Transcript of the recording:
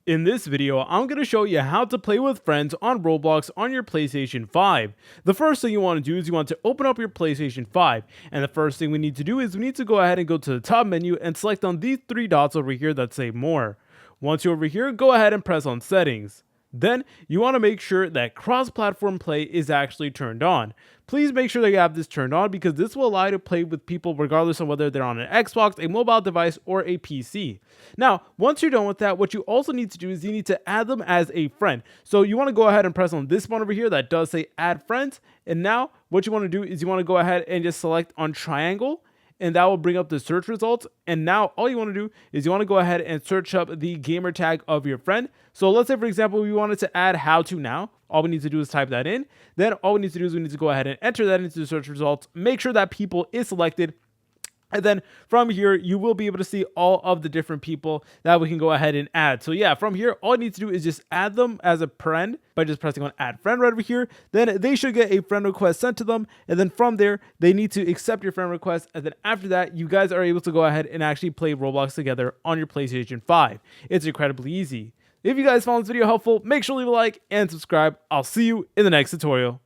In this video, I'm going to show you how to play with friends on Roblox on your PlayStation 5. The first thing you want to do is you want to open up your PlayStation 5, and the first thing we need to do is we need to go ahead and go to the top menu and select on these three dots over here that say more. Once you're over here, go ahead and press on settings. Then you want to make sure that cross-platform play is actually turned on. Please make sure that you have this turned on because this will allow you to play with people regardless of whether they're on an Xbox, a mobile device, or a PC. Now, once you're done with that, what you also need to do is you need to add them as a friend. So you want to go ahead and press on this one over here that does say add friends. And now what you want to do is you want to go ahead and just select on triangle, and that will bring up the search results. And now all you want to do is you want to go ahead and search up the gamer tag of your friend. So let's say, for example, we wanted to add how to now. All we need to do is type that in. Then all we need to do is we need to go ahead and enter that into the search results. Make sure that people is selected. And then from here, you will be able to see all of the different people that we can go ahead and add. So yeah, from here, all you need to do is just add them as a friend by just pressing on add friend right over here. Then they should get a friend request sent to them. And then from there, they need to accept your friend request. And then after that, you guys are able to go ahead and actually play Roblox together on your PlayStation 5. It's incredibly easy. If you guys found this video helpful, make sure to leave a like and subscribe. I'll see you in the next tutorial.